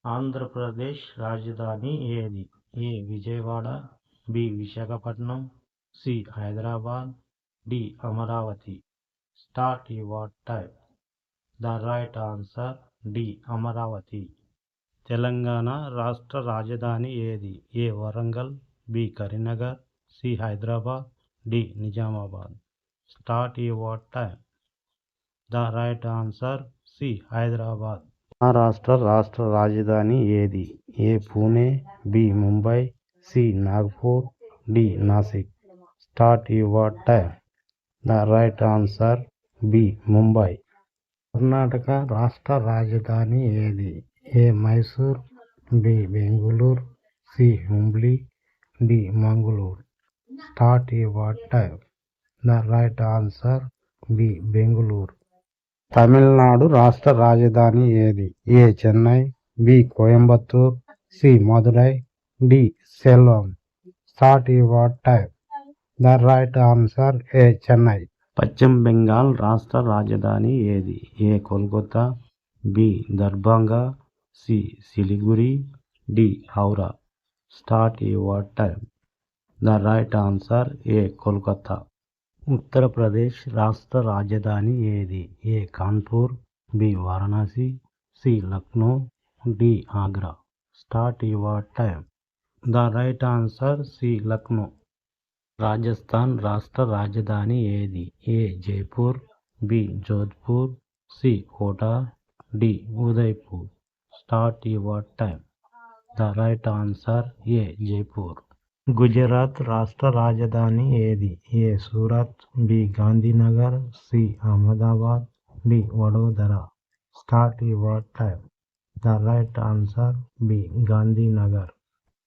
ఆంధ్రప్రదేశ్ రాజధాని ఏది? A. Vijayawada, B. Visakhapatnam, C. Hyderabad, D. Amaravati. Start your time. The right answer D. Amaravati. Telangana రాష్ట్ర రాజధాని ఏది? A. Warangal, B. Karimnagar, C. Hyderabad, D. Nizamabad. Start your time. The right answer C. Hyderabad. Maharashtra రాష్ట్ర రాజధాని ఏది? A. Pune, B. Mumbai, C. Nagpur, D. Nashik. Start your time. The right answer B. Mumbai. Karnataka రాష్ట్ర రాజధాని ఏది? A. Mysore, B. Bengaluru, C. Hubli, D. Mangaluru. Start your time. The right answer B. Bengaluru. Tamil Nadu రాష్ట్ర రాజధాని ఏది? A. Chennai, B. Coimbatore, C. Madurai, D. Salem. Start your time. The right answer A. Chennai. పశ్చిమ బెంగాల్ రాష్ట్ర రాజధాని ఏది? A. Kolkata, B. Darbhanga, C. Siliguri, D. Howrah. Start your time. The right answer A. Kolkata. Uttar Pradesh రాష్ట్ర రాజధాని ఏది? A. Kanpur, B. Varanasi, C. Lucknow, D. Agra. Start your time. The right answer C. Lucknow. Rajasthan రాష్ట్ర రాజధాని ఏది? A. Jaipur, B. Jodhpur, C. Kota, D. Udaipur. Start your time. The right answer A. Jaipur. Gujarat రాష్ట్ర రాజధాని ఏది? A. Surat, B. Gandhinagar, C. Ahmedabad, D. Vadodara. Start your time. The right answer B. Gandhinagar.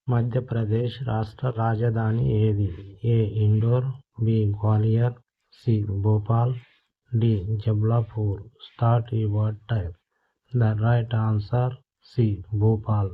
Madhya Pradesh రాష్ట్ర రాజధాని ఏది? A. Indore, B. Gwalior, C. Bhopal, D. Jabalpur. Start your time. The right answer C. Bhopal.